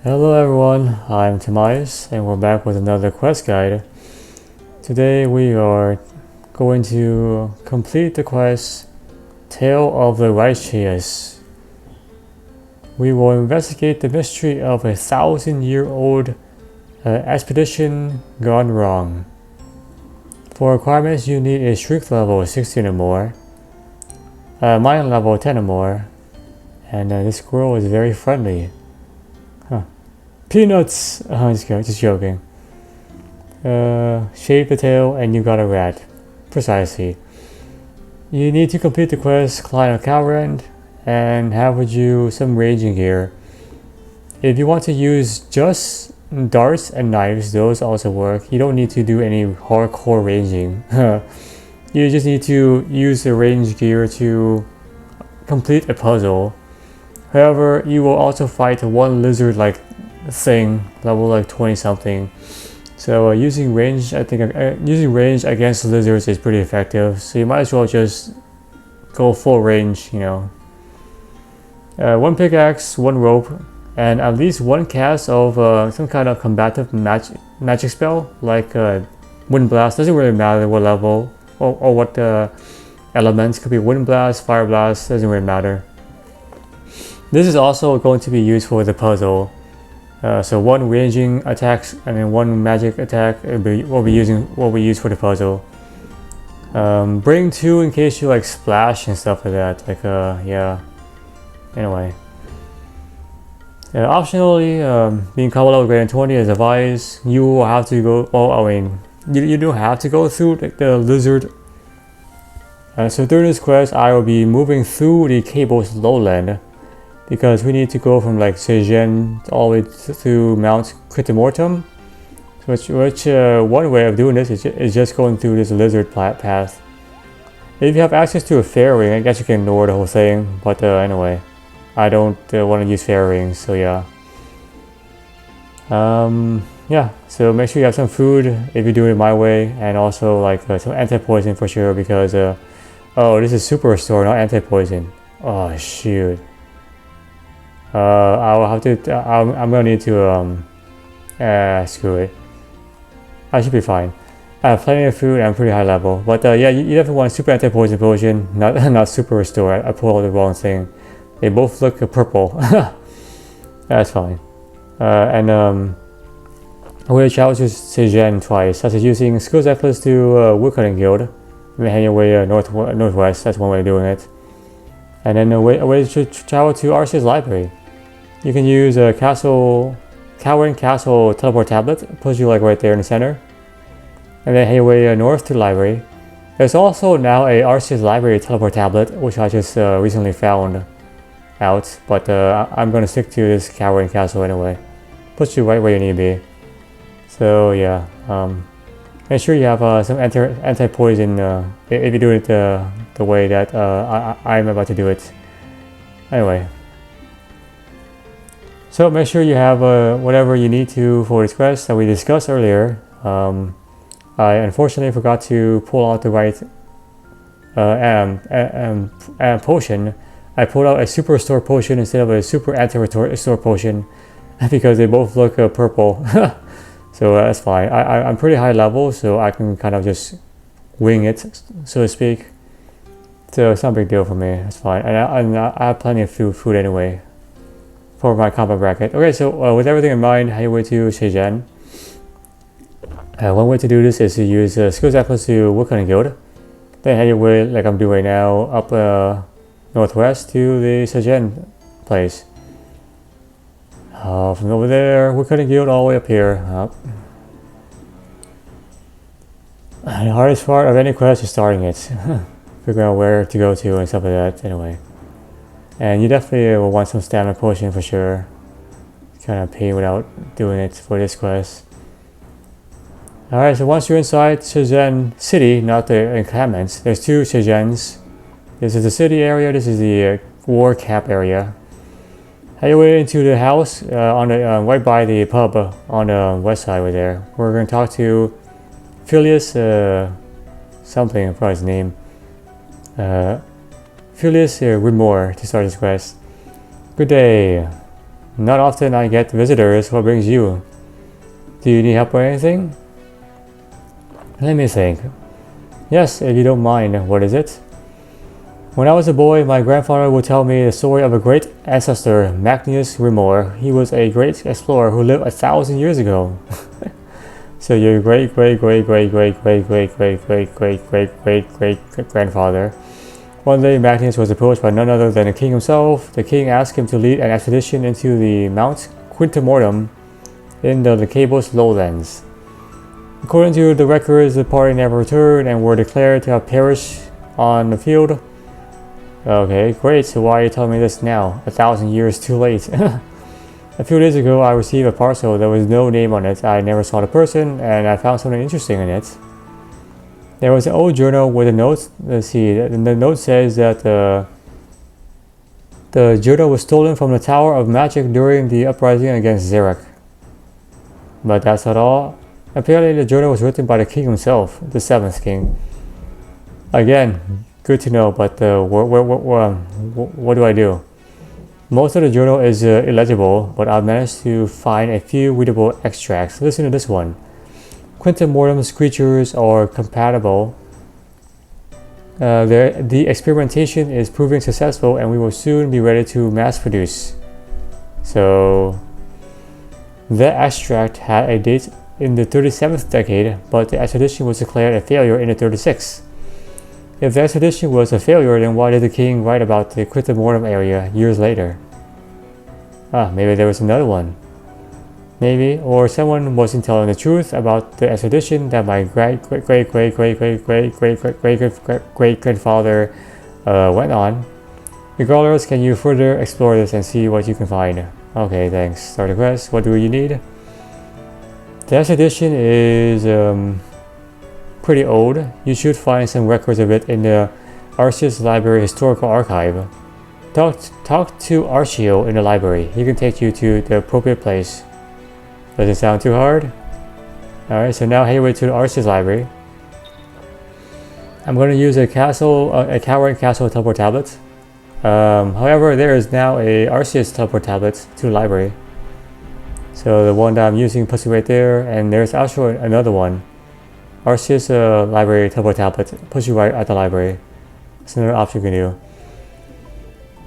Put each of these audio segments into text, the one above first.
Hello everyone, I'm Tobias and we're back with another quest guide. Today we are going to complete the quest Tale of the Righteous. We will investigate the mystery of a 1,000-year-old expedition gone wrong. For requirements you need a strength level 16 or more, mind level 10 or more, and this squirrel is very friendly. Peanuts! Just joking. Shave the tail and you got a rat. Precisely. You need to complete the quest, climb a Calrand, and have with you some ranging gear. If you want to use just darts and knives, those also work. You don't need to do any hardcore ranging. You just need to use the range gear to complete a puzzle. However, you will also fight one lizard-like thing, level 20 something. So using range, I think using range against lizards is pretty effective. So you might as well just go full range, you know. One pickaxe, one rope, and at least one cast of some kind of combative magic spell, like wind blast. Doesn't really matter what level or what elements. Could be wind blast, fire blast. Doesn't really matter. This is also going to be used for the puzzle. So one ranging attacks and then one magic attack will be used for the puzzle. Bring two in case you like splash and stuff like that. Yeah. Anyway. Optionally, being combo level greater than 20 is advised. You will have to go. Well, I mean, you don't have to go through the lizard. So during this quest, I will be moving through the Cable's lowland, because we need to go from like Sejen all the way to Mount Critimortum, which one way of doing this is just going through this lizard path. If you have access to a fairy, I guess you can ignore the whole thing, but anyway, I don't want to use fairy, so yeah. Yeah, so make sure you have some food if you do it my way, and also like some anti-poison for sure, because oh, this is super restore, not anti-poison. Oh shoot. I'll have to. I'm gonna need to. Screw it. I should be fine. I have plenty of food and I'm pretty high level. But yeah, you definitely want super anti-poison potion, not super restore. I pulled out the wrong thing. They both look purple. That's fine. And I'm gonna travel to Sejen twice. That's using skills necklace to Woodcutting Guild. And then head your way northwest. That's one way of doing it. And then a way to travel to RC's library. You can use a Calrand Castle teleport tablet, puts you like right there in the center, and then head your way north to the library. There's also now a RC's library teleport tablet, which I just recently found out, but I'm gonna stick to this Calrand Castle anyway. Puts you right where you need to be. So yeah, make sure you have some anti-poison if you do it the way that I'm about to do it. Anyway. So make sure you have whatever you need to for this quest that we discussed earlier. I unfortunately forgot to pull out the right potion. I pulled out a super restore potion instead of a super anti-restore potion because they both look purple. So that's fine. I'm pretty high level, so I can kind of just wing it, so to speak. So it's not a big deal for me. It's fine. And I have plenty of food anyway for my combat bracket. Okay, so with everything in mind, head your way to Sejen. One way to do this is to use skills necklace to Woodcutting Guild. Then head your way, like I'm doing right now, up northwest to the Sejen place. From over there, Woodcutting Guild all the way up here. The hardest part of any quest is starting it. Figuring out where to go to and stuff like that, anyway. And you definitely will want some stamina potion for sure. Kind of pain without doing it for this quest. Alright, so once you're inside Sejen City, not the encampments, there's two Sejens. This is the city area, this is the war camp area. Head your way into the house on the right by the pub on the west side right there. We're going to talk to Phileas something, I forgot his name. Phileas Rimor to start this quest. Good day. Not often I get visitors. What brings you? Do you need help or anything? Let me think. Yes, if you don't mind. What is it? When I was a boy, my grandfather would tell me the story of a great ancestor, Magnus Rimor. He was a great explorer who lived 1,000 years ago. So your great grandfather. One day Magnus was approached by none other than the king himself. The king asked him to lead an expedition into the Mount Quintamortum in the Licabos lowlands. According to the records, the party never returned and were declared to have perished on the field. Okay, great. So why are you telling me this now? 1,000 years too late. A few days ago, I received a parcel. There was no name on it. I never saw the person, and I found something interesting in it. There was an old journal with a note. Let's see. The note says that the journal was stolen from the Tower of Magic during the uprising against Xeric. But that's not all. Apparently, the journal was written by the king himself, the 7th king. Again, good to know, but what do I do? Most of the journal is illegible, but I've managed to find a few readable extracts. Listen to this one. Quintamortum's creatures are compatible. The experimentation is proving successful and we will soon be ready to mass produce. So, the extract had a date in the 37th decade, but the expedition was declared a failure in the 36th. If the expedition was a failure, then why did the king write about the Quintamortum area years later? Maybe there was another one. Maybe, or someone wasn't telling the truth about the expedition that my great-great-great-great-great-great-great-great-great-grandfather went on. Regardless, can you further explore this and see what you can find? Okay, thanks. Start the quest. What do you need? The expedition is pretty old. You should find some records of it in the OSRS Library Historical Archive. Talk to Archio in the library. He can take you to the appropriate place. Does it sound too hard? Alright, so now head over to the OSRS Library. I'm going to use a Coward Castle teleport tablet. However, there is now a OSRS teleport tablet to the library. So the one that I'm using puts it right there, and there's also another one. OSRS library teleport tablet puts you right at the library. It's another option you can do.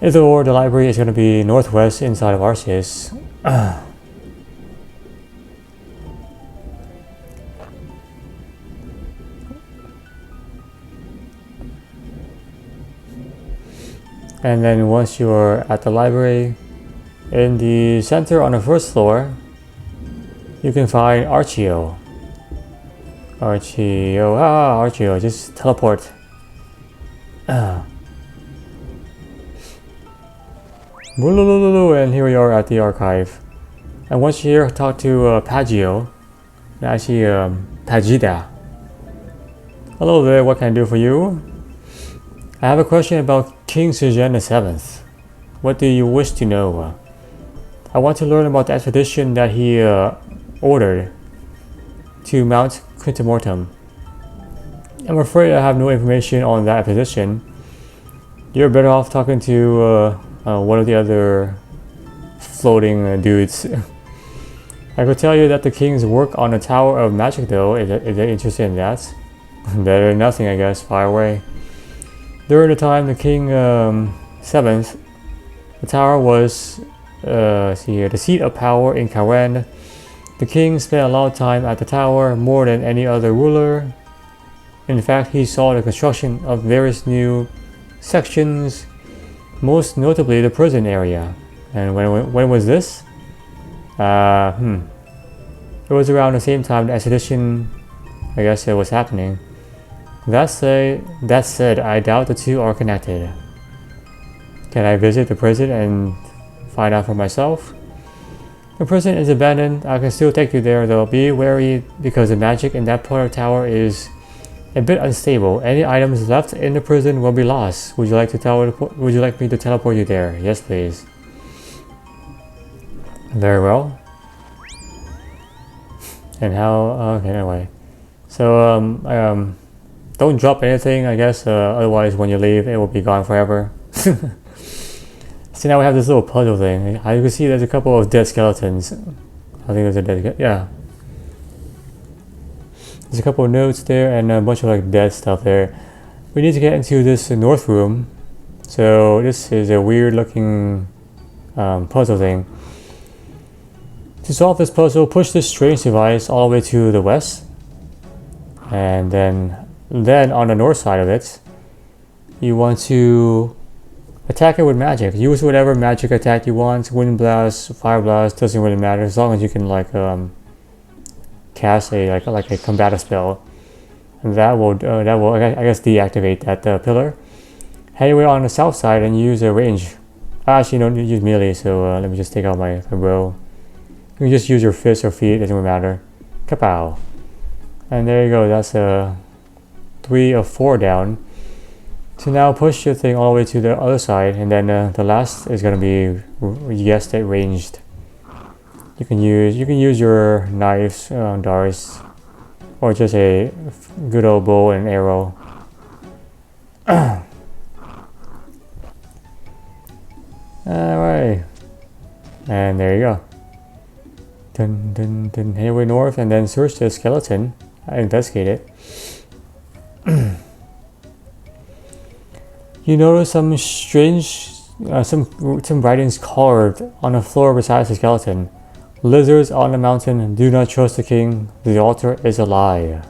Either or, the library is going to be northwest inside of OSRS. And then once you're at the library, in the center on the first floor, you can find Archio. Archio, just teleport. And here we are at the archive. And once you're here, talk to Pagio. Actually, Pagida. Hello there, what can I do for you? I have a question about King Suzhen VII. What do you wish to know? I want to learn about the expedition that he ordered to Mount Quintamortum. I'm afraid I have no information on that expedition. You're better off talking to one of the other floating dudes. I could tell you that the kings work on the Tower of Magic though, if they're interested in that. Better than nothing, I guess. Fire away. During the time the King 7th, the tower was the seat of power in Karen. The king spent a lot of time at the tower, more than any other ruler. In fact, he saw the construction of various new sections, most notably the prison area. And when was this? It was around the same time the expedition, I guess, it was happening. That said, I doubt the two are connected. Can I visit the prison and find out for myself? The prison is abandoned. I can still take you there, though. Be wary because the magic in that part of the tower is a bit unstable. Any items left in the prison will be lost. Would you like me to teleport you there? Yes, please. Very well. And how? Okay, anyway. So don't drop anything, I guess. Otherwise, when you leave, it will be gone forever. So now we have this little puzzle thing. As you can see, there's a couple of dead skeletons. I think there's a dead, yeah. There's a couple of notes there and a bunch of like dead stuff there. We need to get into this north room. So this is a weird looking puzzle thing. To solve this puzzle, push this strange device all the way to the west. And then on the north side of it, you want to attack it with magic. Use whatever magic attack you want. Wind blast, fire blast, doesn't really matter as long as you can like cast a like a combative spell. And that will I guess deactivate that pillar. Head away on the south side and use a range. Actually, don't use melee. So let me just take out my bow. You can just use your fist or feet. Doesn't really matter. Kapow! And there you go. That's 3 of 4 down. So now push your thing all the way to the other side, and then the last is gonna be, you guessed it, ranged. You can use your knives, darts, or just a good old bow and arrow. Alright, and there you go. Then head away north, and then search the skeleton. Investigate it. You notice some strange, some writings carved on the floor beside the skeleton. Lizards on the mountain, do not trust the king, the altar is a lie.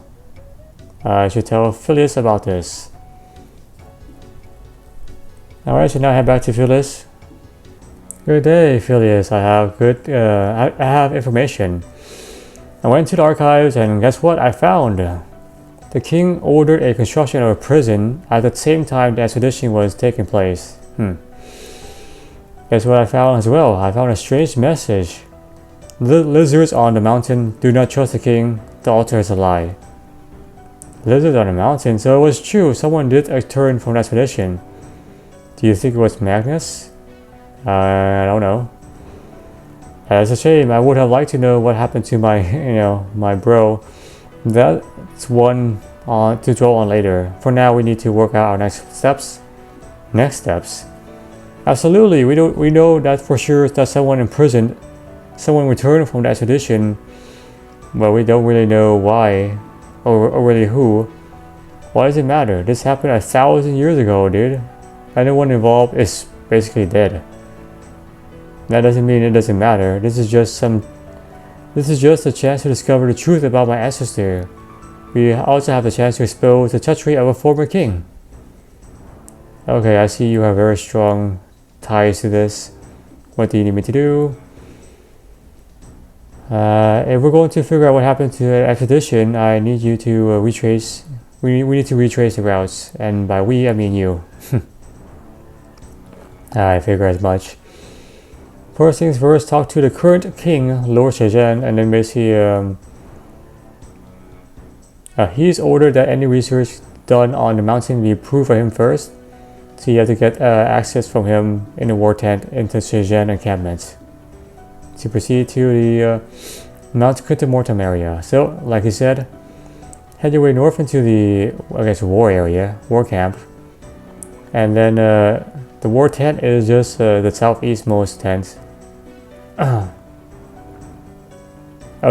I should tell Phileas about this. Alright, so now head back to Phileas. Good day, Phileas. I have information. I went to the archives and guess what I found? The king ordered a construction of a prison at the same time the expedition was taking place. Guess what I found as well? I found a strange message. Lizards on the mountain, do not trust the king, the altar is a lie. Lizards on the mountain, so it was true, someone did return from the expedition. Do you think it was Magnus? I don't know. That's a shame. I would have liked to know what happened to my, my bro. That's one to draw on later. For now, we need to work out our next steps. Absolutely, we know that for sure that someone imprisoned, someone returned from the expedition, but we don't really know why, or really who. Why does it matter? This happened 1,000 years ago, dude. Anyone involved is basically dead. That doesn't mean it doesn't matter. This is just a chance to discover the truth about my ancestor. We also have the chance to expose the treachery of a former king. Okay, I see you have very strong ties to this. What do you need me to do? If we're going to figure out what happened to the expedition, I need you to retrace. We need to retrace the routes, and by we I mean you. I figure as much. First things first, talk to the current king, Lord Shejen, and then basically he's ordered that any research done on the mountain be approved by him first. So you have to get access from him in the war tent into Shejen encampment to proceed to the Mount Quintamortum area. So, like he said, head your way north into the, I guess, war area, war camp, and then the war tent is just the southeastmost tent.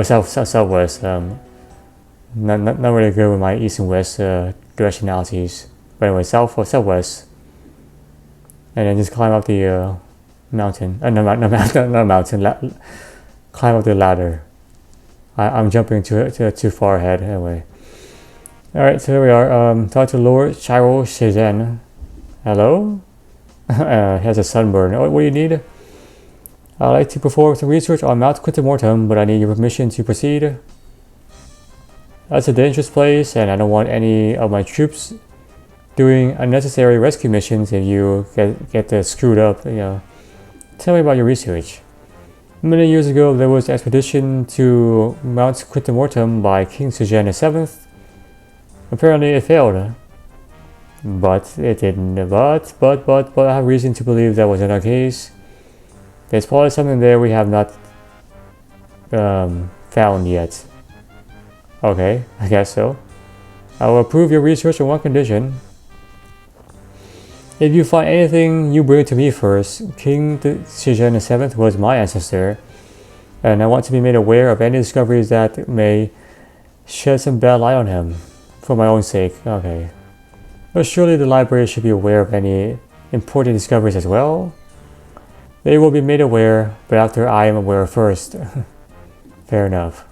Southwest. Not really good with my east and west directionalities. But anyway, southwest. And then just climb up the mountain. Not mountain. Climb up the ladder. I'm jumping too far ahead. Anyway. Alright, so here we are. Talk to Lord Shiro Shizen. Hello? He has a sunburn. What do you need? I'd like to perform some research on Mount Quintamortum, but I need your permission to proceed. That's a dangerous place, and I don't want any of my troops doing unnecessary rescue missions if you get screwed up. Tell me about your research. Many years ago, there was an expedition to Mount Quintamortum by King Sujan VII. Apparently, it failed. But it didn't. But I have reason to believe that was not the case. There's probably something there we have not found yet. Okay, I guess so. I will approve your research on one condition. If you find anything, you bring it to me first. King Shizhen VII was my ancestor, and I want to be made aware of any discoveries that may shed some bad light on him, for my own sake. Okay. But surely the library should be aware of any important discoveries as well. They will be made aware, but after I am aware first. Fair enough.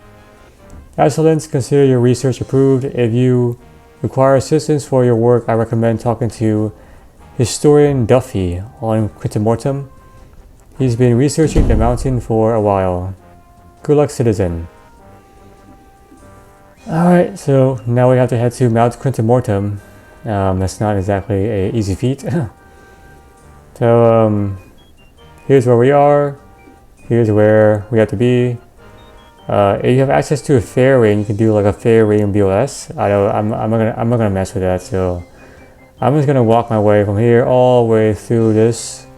Excellence, consider your research approved. If you require assistance for your work, I recommend talking to Historian Duffy on Quintamortum. He's been researching the mountain for a while. Good luck, citizen. Alright, so now we have to head to Mount Quintamortum. That's not exactly an easy feat. So, here's where we are. Here's where we have to be. If you have access to a fair ring, you can do like a fair ring BOS. I'm not gonna mess with that. So I'm just gonna walk my way from here all the way through this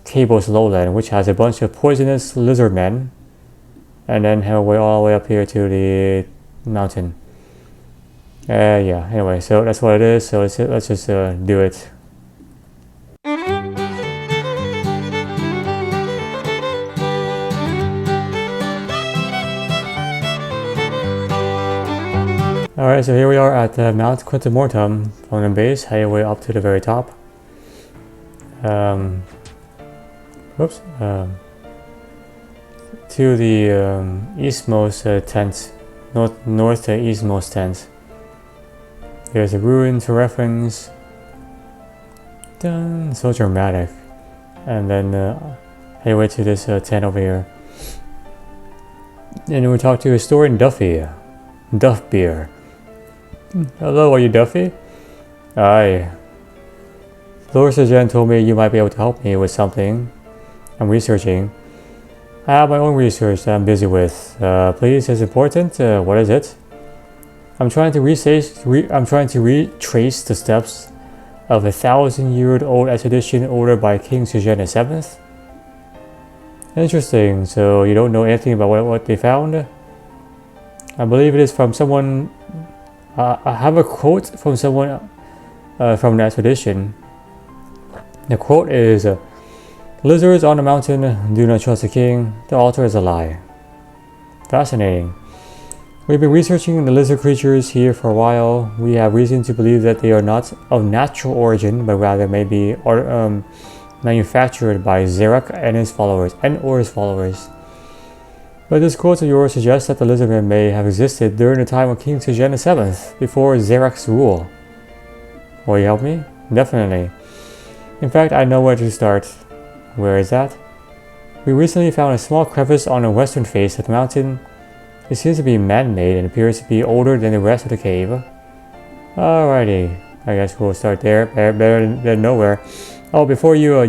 Cable's Lowland, which has a bunch of poisonous lizard men, and then head away all the way up here to the mountain. Yeah. Anyway, so that's what it is. So let's just do it. Alright, so here we are at Mount Quintamortum from the base, heading way up to the very top. To the eastmost tent, north to eastmost tent. There's a ruin to reference. Dun, so dramatic. And then head away to this tent over here. And then we talk to Historian Duffy. Duffbeer. Hello, are you Duffy? Aye. Lord Sergeant told me you might be able to help me with something I'm researching. I have my own research that I'm busy with. Please, it's important. What is it? I'm trying to retrace the steps of a 1,000-year-old expedition ordered by King Shizhen VII. Interesting. So you don't know anything about what they found? I believe it is from someone. I have a quote from someone from the expedition. The quote is, "Lizards on the mountain, do not trust the king. The altar is a lie." Fascinating. We've been researching the lizard creatures here for a while. We have reason to believe that they are not of natural origin, but rather may be manufactured by Zerak and his followers, But this quote of yours suggests that the lizardmen may have existed during the time of King Shizhen VII, before Zerak's rule. Will you help me? Definitely. In fact, I know where to start. Where is that? We recently found a small crevice on the western face of the mountain. It seems to be man-made and appears to be older than the rest of the cave. Alrighty, I guess we'll start there. Better than nowhere. Oh, before you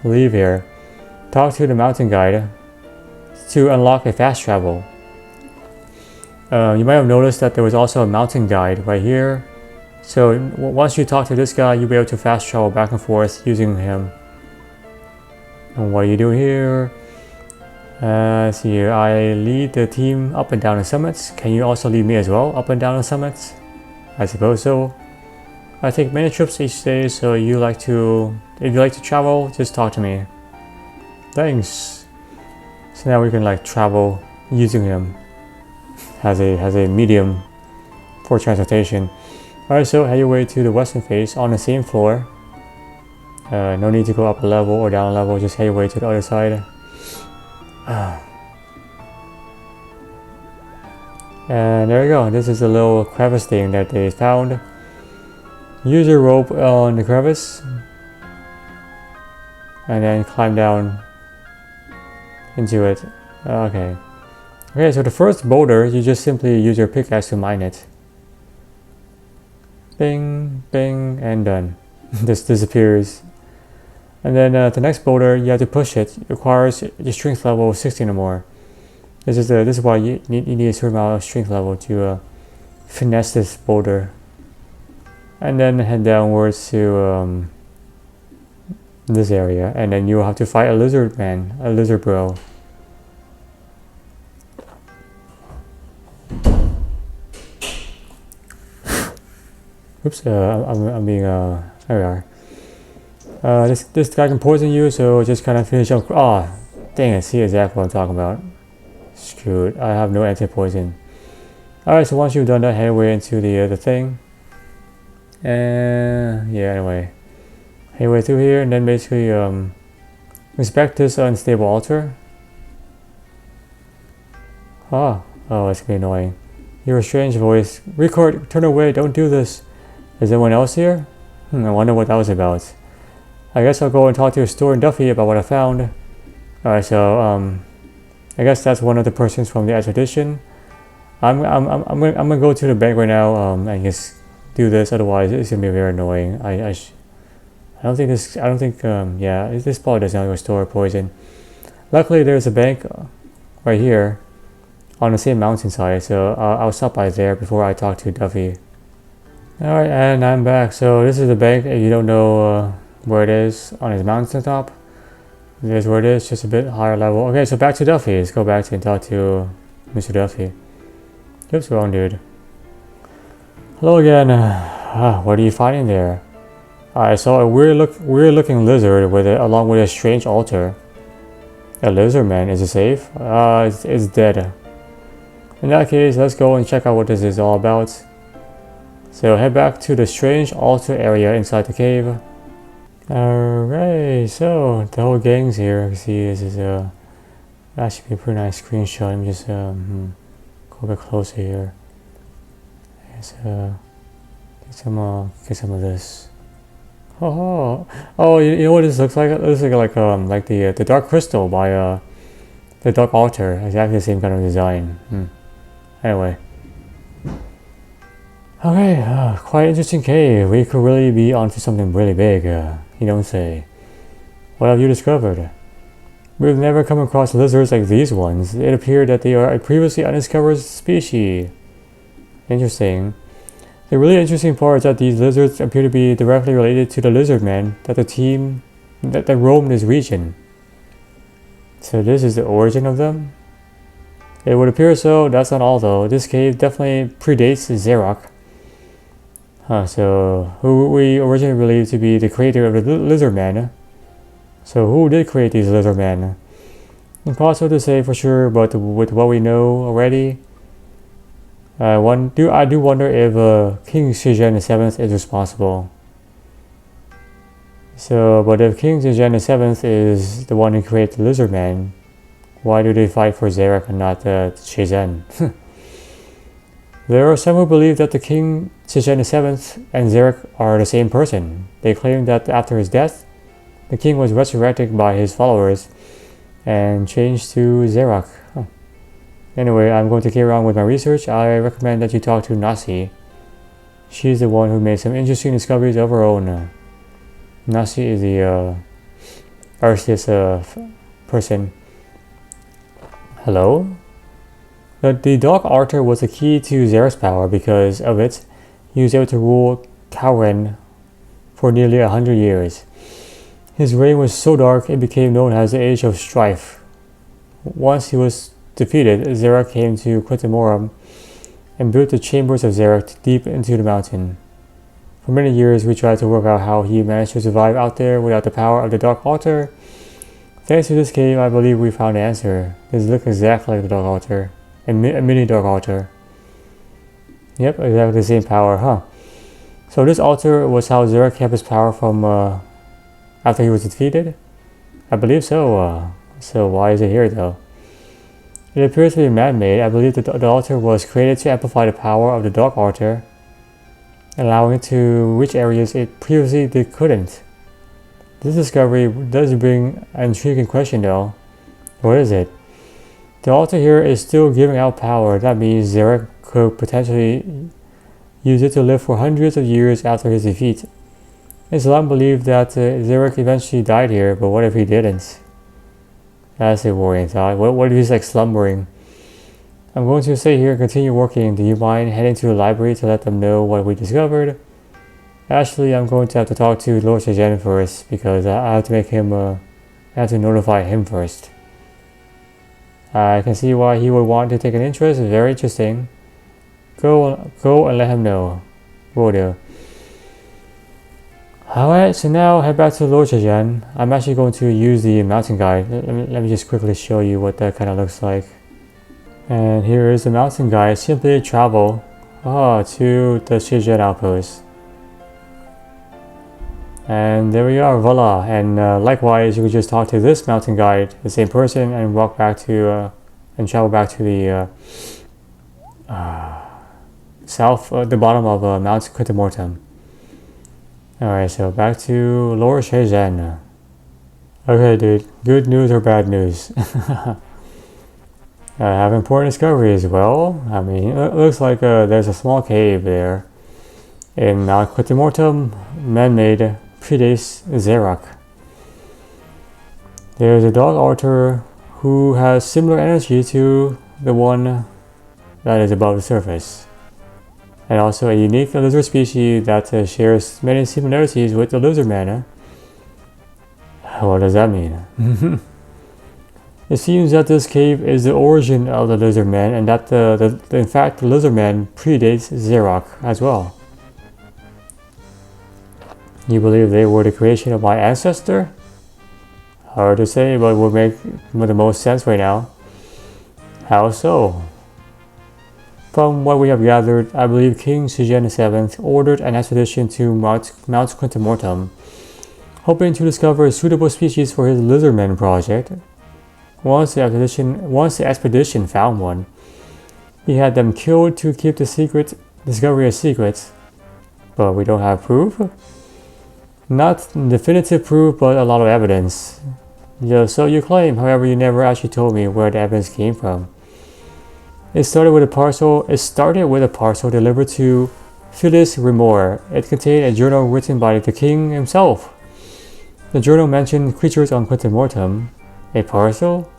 leave here, talk to the mountain guide to unlock a fast travel. You might have noticed that there was also a mountain guide right here. So once you talk to this guy, you'll be able to fast travel back and forth using him. And what do you do here? See here, I lead the team up and down the summits. Can you also lead me as well up and down the summits? I suppose so. I take many trips each day, so if you like to travel, just talk to me. Thanks. So now we can like travel using him as a medium for transportation. Alright, so head your way to the western face on the same floor. No need to go up a level or down a level, just head your way to the other side. And there you go, this is a little crevice thing that they found. Use your rope on the crevice and then climb down into it. Okay, so the first boulder, you just simply use your pickaxe to mine it. Bing, bing, and done. This disappears. And then the next boulder, you have to push it. It requires your strength level of 16 or more. This is why you need a certain amount of strength level to finesse this boulder. And then head downwards to this area, and then you will have to fight a lizard bro. Oops, I'm being There we are. This guy can poison you, so just kind of finish up. Ah, dang it! See exactly what I'm talking about. Screwed. I have no anti-poison. Alright, so once you've done that, head away into the thing. And yeah, anyway. Head away through here, and then basically inspect this unstable altar. Oh, that's gonna be annoying. You hear a strange voice. Record, turn away, don't do this. Is anyone else here? I wonder what that was about. I guess I'll go and talk to your store in Duffy about what I found. Alright, so I guess that's one of the persons from the expedition. I'm gonna go to the bank right now and just do this. Otherwise, it's gonna be very annoying. I don't think yeah, this probably does not restore poison. Luckily, there's a bank right here on the same mountainside, so I'll stop by there before I talk to Duffy. Alright, and I'm back. So this is the bank. If you don't know where it is, on his mountaintop, there's where it is, just a bit higher level. Okay, so back to Duffy. Let's go back and talk to Mr. Duffy. Oops, wrong dude. Hello again. What are you finding there? I saw a weird looking lizard along with a strange altar. A lizard man, is it safe? It's dead. In that case, let's go and check out what this is all about. So head back to the strange altar area inside the cave. Alright, so the whole gang's here. You can see this is that should be a pretty nice screenshot. Let me just go a bit closer here. Let's get some of this. Oh, you know what this looks like? It looks like the dark crystal by the dark altar. Exactly the same kind of design. Anyway. Okay, quite interesting cave. We could really be onto something really big. You don't say. What have you discovered? We've never come across lizards like these ones. It appeared that they are a previously undiscovered species. Interesting. The really interesting part is that these lizards appear to be directly related to the lizard men that roam this region. So this is the origin of them? It would appear so. That's not all though. This cave definitely predates Xerox. So who we originally believed to be the creator of the lizard men. So who did create these lizard men? Impossible to say for sure, but with what we know already, I do wonder if King Shizhen VII is responsible. So, but if King Shizhen VII is the one who created the lizard man, why do they fight for Xerox and not Shizhen? There are some who believe that the King Shizhen VII and Xerox are the same person. They claim that after his death, the king was resurrected by his followers and changed to Xerox. Anyway, I'm going to carry on with my research. I recommend that you talk to Nasi. She's the one who made some interesting discoveries of her own. Nasi is the Arceus person. Hello? The Dark Altar was the key to Xerox's power. Because of it, he was able to rule Kauren for nearly 100 years. His reign was so dark it became known as the Age of Strife. Once he was defeated, Xerox came to Quintamorum and built the chambers of Xerox deep into the mountain. For many years we tried to work out how he managed to survive out there without the power of the Dark Altar. Thanks to this cave, I believe we found the answer. This looks exactly like the Dark Altar. A mini Dark Altar. Yep, exactly the same power, So this altar was how Xerox kept his power from after he was defeated? I believe so. So why is it here though? It appears to be man-made. I believe that the altar was created to amplify the power of the Dark Altar, allowing it to reach areas it previously couldn't. This discovery does bring an intriguing question though. What is it? The altar here is still giving out power. That means Xerox could potentially use it to live for hundreds of years after his defeat. Islam believed that Xerox eventually died here, but what if he didn't? That's a worrying thought. What if he's like slumbering? I'm going to stay here and continue working. Do you mind heading to the library to let them know what we discovered? Actually, I'm going to have to talk to Lord Shizhen first, because I have to make him, I have to notify him first. I can see why he would want to take an interest. It's very interesting. Go and let him know. Will do. Alright, so now head back to Lords again. I'm actually going to use the mountain guide. Let me just quickly show you what that kind of looks like. And here is the mountain guide. Simply travel to the Shijen outpost. And there we are, voila. And likewise, you can just talk to this mountain guide, the same person, and walk back to and travel back to the south, the bottom of Mount Quintamortem. Alright, so back to Lord Shenzhen. Okay, dude, good news or bad news? I have important discoveries. Well, I mean, it looks like there's a small cave there in Mount Quintamortem, man-made, predates Xerox. There's a dog altar who has similar energy to the one that is above the surface. And also a unique lizard species that shares many similarities with the lizard man. What does that mean? It seems that this cave is the origin of the lizard man, and that in fact the lizard man predates Xerox as well. You believe they were the creation of my ancestor? Hard to say, but would make the most sense right now. How so? From what we have gathered, I believe King Shijen VII ordered an expedition to Mount Quintamortem, hoping to discover a suitable species for his lizardman project. Once the expedition found one, he had them killed to keep the discovery a secret. But we don't have proof? Not definitive proof, but a lot of evidence. Yeah, so you claim, however, you never actually told me where the evidence came from. It started with a parcel delivered to Phyllis Remore. It contained a journal written by the king himself. The journal mentioned creatures on Quintamortem. A parcel?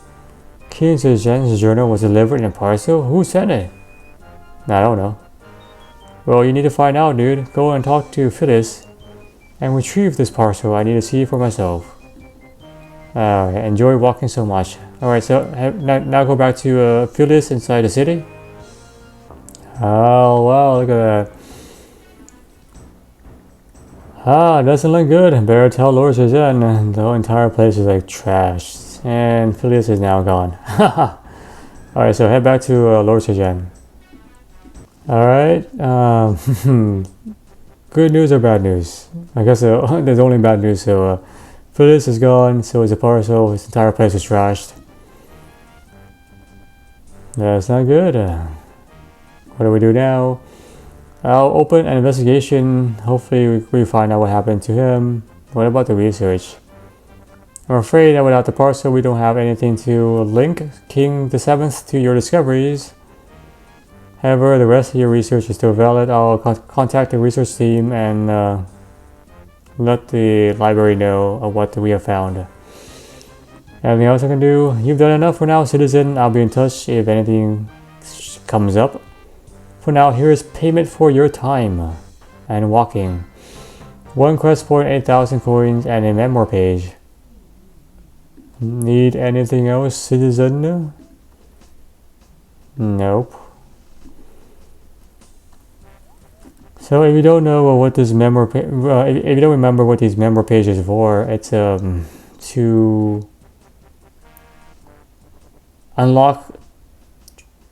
King Zhen's journal was delivered in a parcel? Who sent it? I don't know. Well, you need to find out, dude. Go and talk to Phyllis and retrieve this parcel. I need to see it for myself. Enjoy walking so much. Alright, so now go back to Phyllis inside the city. Oh wow, look at that. Doesn't look good. Better tell Lord Shenzhen. The whole entire place is like trashed. And Phyllis is now gone. Alright, so head back to Lord Shenzhen. Alright, good news or bad news? I guess there's only bad news, so Phyllis is gone, so is the parcel. This entire place is trashed. That's not good. What do we do now? I'll open an investigation. Hopefully we find out what happened to him. What about the research? I'm afraid that without the parcel we don't have anything to link King the 7th to your discoveries. However, the rest of your research is still valid. I'll contact the research team and let the library know of what we have found. Anything else I can do? You've done enough for now, citizen. I'll be in touch if anything comes up. For now, here is payment for your time and walking. 1 quest point, 8,000 coins, and a memoir page. Need anything else, citizen? Nope. So if you don't know what this if you don't remember what these memoir pages for, it's to unlock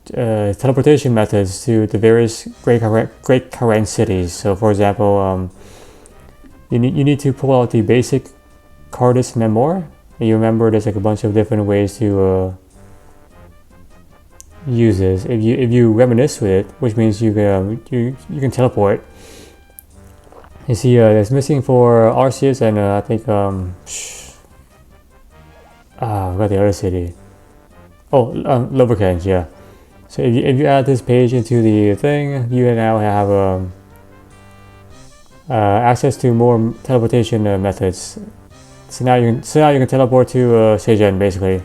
teleportation methods to the various great current cities. So for example, you need to pull out the basic Cardis memoir. And you remember there's like a bunch of different ways to use this. If you reminisce with it, which means you can teleport. You see, it's missing for Arceus and I think I've got the other city. Oh, Lubricant, yeah. So if you add this page into the thing, you now have access to more teleportation methods. So now you can teleport to Seijen basically.